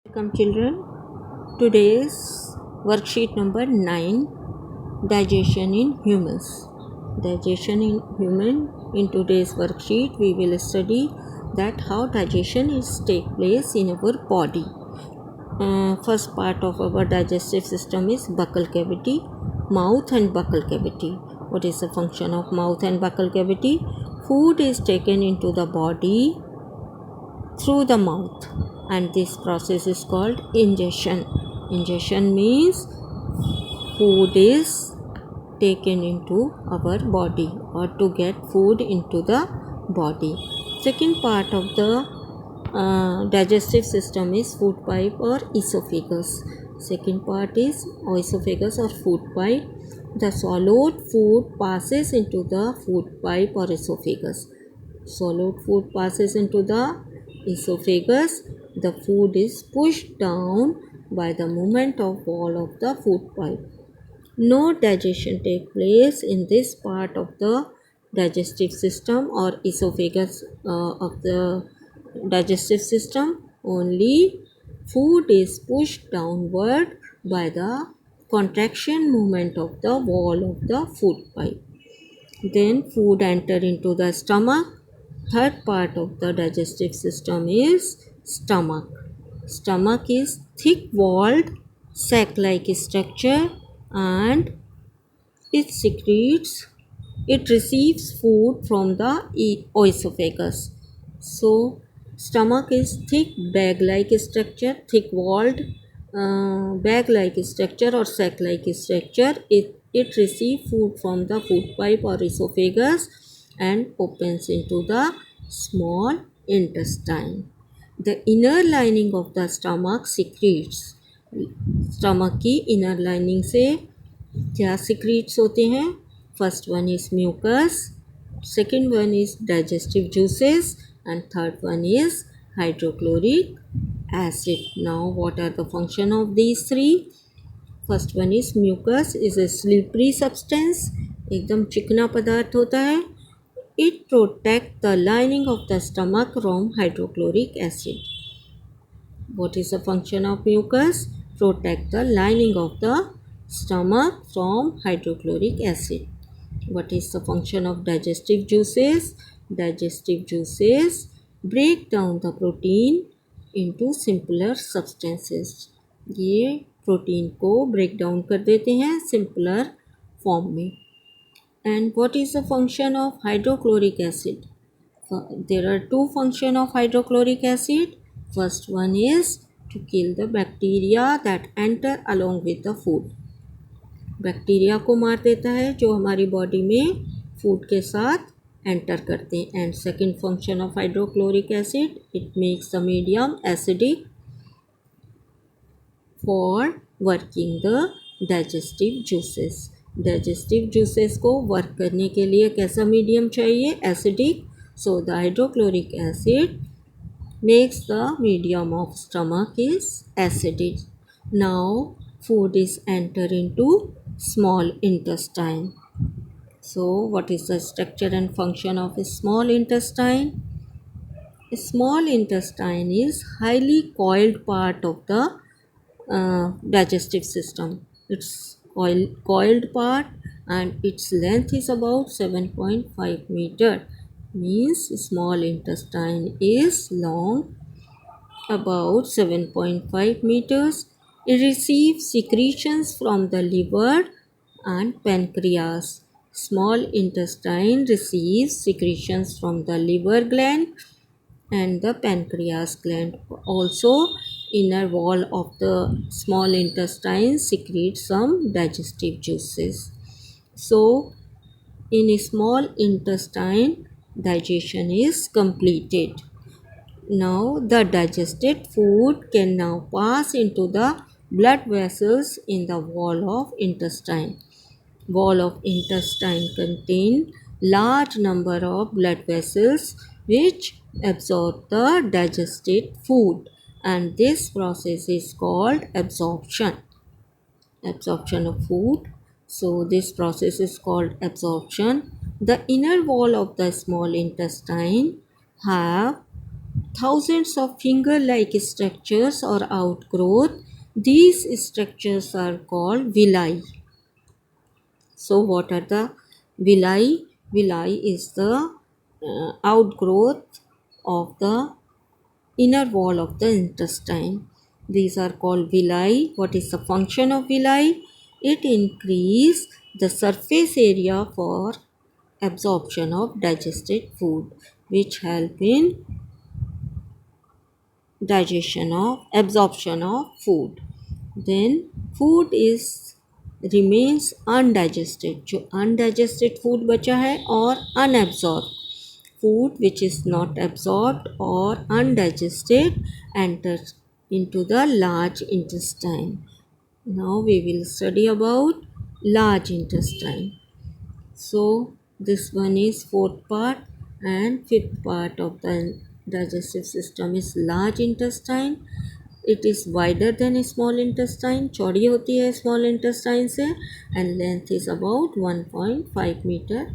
Welcome children. Today's worksheet number 9, digestion in humans. Digestion in human. In today's worksheet we will study that how digestion is take place in our body. First part of our digestive system is buccal cavity, mouth and buccal cavity. What is the function of mouth and buccal cavity? Food is taken into the body through the mouth, and this process is called ingestion. Ingestion means food is taken into our body or to get food into the body. Second part of the digestive system is food pipe or esophagus. Second part is esophagus or food pipe. The swallowed food passes into the food pipe or esophagus. Swallowed food passes into the esophagus. The food is pushed down by the movement of wall of the food pipe. No digestion takes place in this part of the digestive system or esophagus of the digestive system. Only food is pushed downward by the contraction movement of the wall of the food pipe. Then food enter into the stomach. Third part of the digestive system is stomach. Stomach is thick-walled, sac-like structure, and it receives food from the esophagus. So stomach is thick bag-like structure, thick-walled bag-like structure or sac-like structure. It receives food from the food pipe or esophagus and opens into the small intestine. The inner lining of the stomach secretes. Stomach की inner lining से क्या secretes होते हैं? First one is mucus, second one is digestive juices and third one is hydrochloric acid. Now what are the function of these three? First one is mucus is a slippery substance, एकदम चिकना पदार्थ होता है. It protect the lining of the stomach from hydrochloric acid. What is the function of mucus? Protect the lining of the stomach from hydrochloric acid. What is the function of digestive juices? Digestive juices break down the protein into simpler substances. ये protein को break down कर देते हैं simpler form में. And what is the function of hydrochloric acid? There are two functions of hydrochloric acid. First one is to kill the bacteria that enter along with the food. Bacteria को मार देता है जो हमारी body में food के साथ enter करते हैं. And second function of hydrochloric acid, it makes the medium acidic for working the digestive juices. Digestive juices को वर्क करने के लिए कैसा मीडियम चाहिए? Acidic. So the hydrochloric acid makes the medium of stomach is acidic. Now food is enter into small intestine. So what is the structure and function of a small intestine? A small intestine is highly coiled part of the digestive system. It's coiled part and its length is about 7.5 meter. Means small intestine is long about 7.5 meters. It receives secretions from the liver and pancreas. Small intestine receives secretions from the liver gland and the pancreas gland. Also, inner wall of the small intestine secretes some digestive juices. So in a small intestine, digestion is completed. Now the digested food can now pass into the blood vessels in the wall of intestine. Wall of intestine contain large number of blood vessels which absorb the digested food, and this process is called absorption. Absorption of food. So this process is called absorption. The inner wall of the small intestine have thousands of finger-like structures or outgrowth. These structures are called villi. So what are the villi? Villi is the outgrowth of the inner wall of the intestine. These are called villi. What is the function of villi? It increases the surface area for absorption of digested food, which help in digestion of absorption of food. Then food is remains undigested. जो undigested food बचा है और unabsorbed food which is not absorbed or undigested enters into the large intestine. Now we will study about large intestine. So this one is fourth part, and fifth part of the digestive system is large intestine. It is wider than small intestine, चौड़ी होती है small intestine से, and length is about 1.5 meter.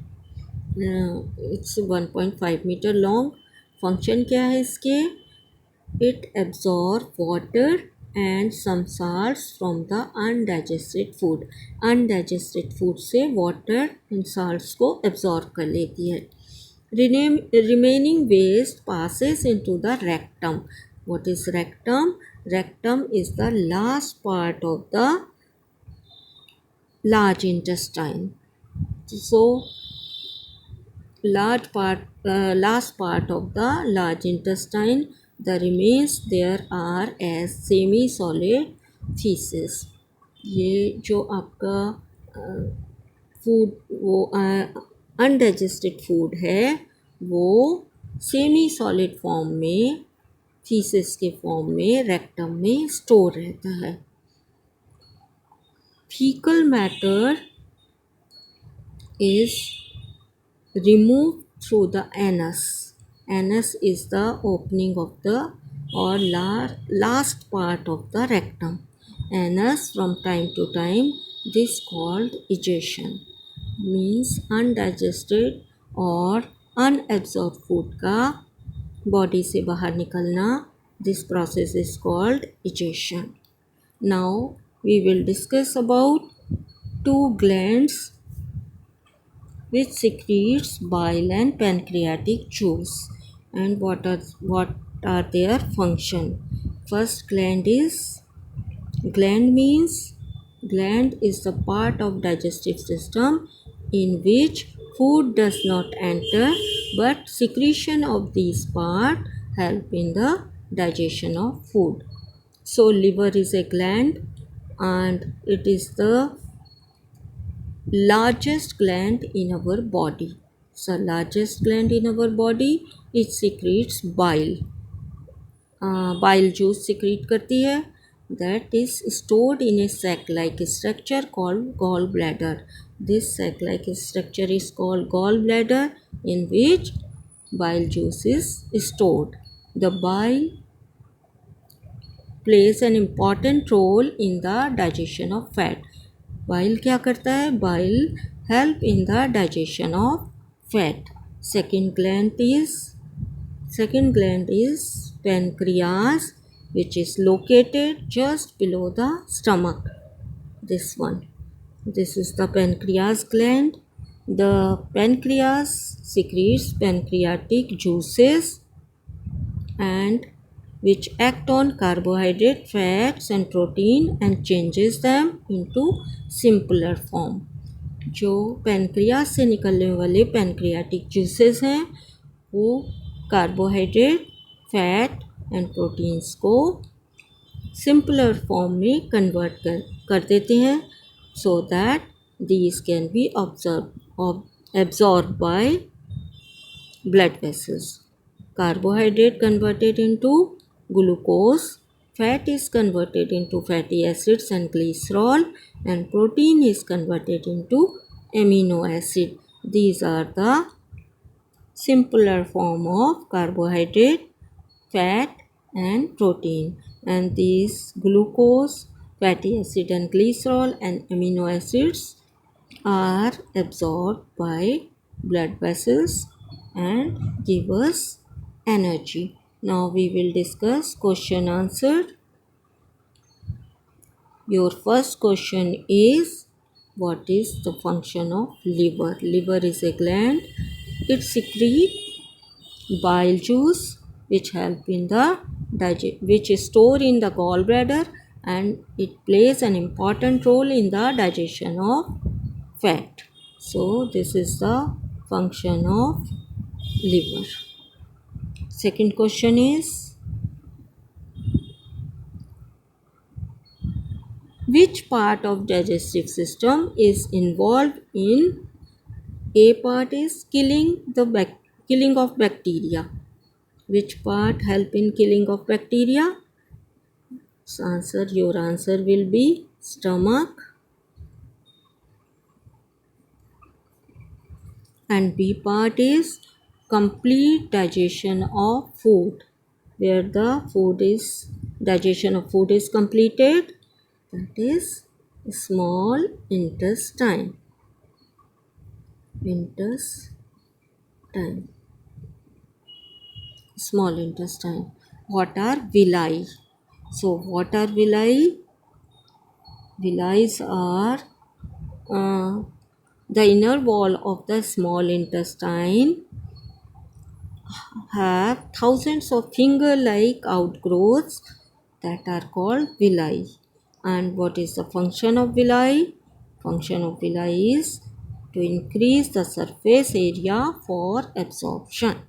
It's 1.5 meter long. Function क्या है इसके? It absorbs water and some salts from the undigested food. Undigested food से water and salts को absorb कर लेती है. Remaining waste passes into the rectum. What is rectum? Rectum is the last part of the large intestine. So last part of the large intestine, the remains there are as semi solid feces. ये जो आपका food वो undigested food है वो semi solid form में faeces के form में rectum में स्टोर रहता है. Faecal matter is removed through the anus. Anus is the opening of the or last part of the rectum. Anus from time to time, this called egestion, means undigested or unabsorbed food का body से बाहर निकलना. This process is called egestion. Now we will discuss about two glands which secretes bile and pancreatic juice, and what are their function. First gland is the part of digestive system in which food does not enter, but secretion of these part help in the digestion of food. So liver is a gland and it is the largest gland in our body. So largest gland in our body, it secretes bile. Bile juice secrete करती है. That is stored in a sac-like structure called gallbladder. This sac-like structure is called gallbladder, in which bile juice is stored. The bile plays an important role in the digestion of fat. Bile क्या करता है? Bile help in the digestion of fat. Second gland is pancreas, which is located just below the stomach. This one. This is the pancreas gland. The pancreas secretes pancreatic juices and which act on carbohydrate, fats and protein and changes them into simpler form. जो pancreas से निकलने वाले pancreatic juices हैं वो carbohydrate, fat and proteins को simpler form में convert कर देते हैं, so that these can be absorbed by blood vessels. Carbohydrate converted into glucose, fat is converted into fatty acids and glycerol, and protein is converted into amino acid. These are the simpler form of carbohydrate, fat and protein, and these glucose, fatty acid and glycerol and amino acids are absorbed by blood vessels and give us energy. Now we will discuss question answer. Your first question is, what is the function of liver? Liver is a gland. It secretes bile juice which help in the which is stored in the gallbladder, and it plays an important role in the digestion of fat. So this is the function of liver. Second question is, which part of digestive system is involved in? A part is killing of bacteria. Which part help in killing of bacteria? So your answer will be stomach. And B part is complete digestion of food, where the digestion of food is completed. That is small intestine. Small intestine. What are villi? So what are villi? Villi are the inner wall of the small intestine have thousands of finger-like outgrowths that are called villi. And what is the function of villi? Function of villi is to increase the surface area for absorption.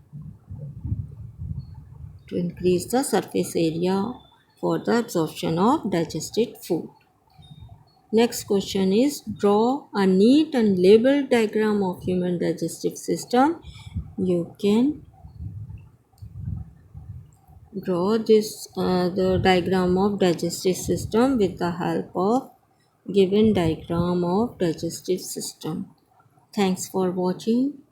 To increase the surface area for the absorption of digested food. Next question is, draw a neat and labeled diagram of human digestive system. You can draw the diagram of digestive system with the help of given diagram of digestive system. Thanks for watching.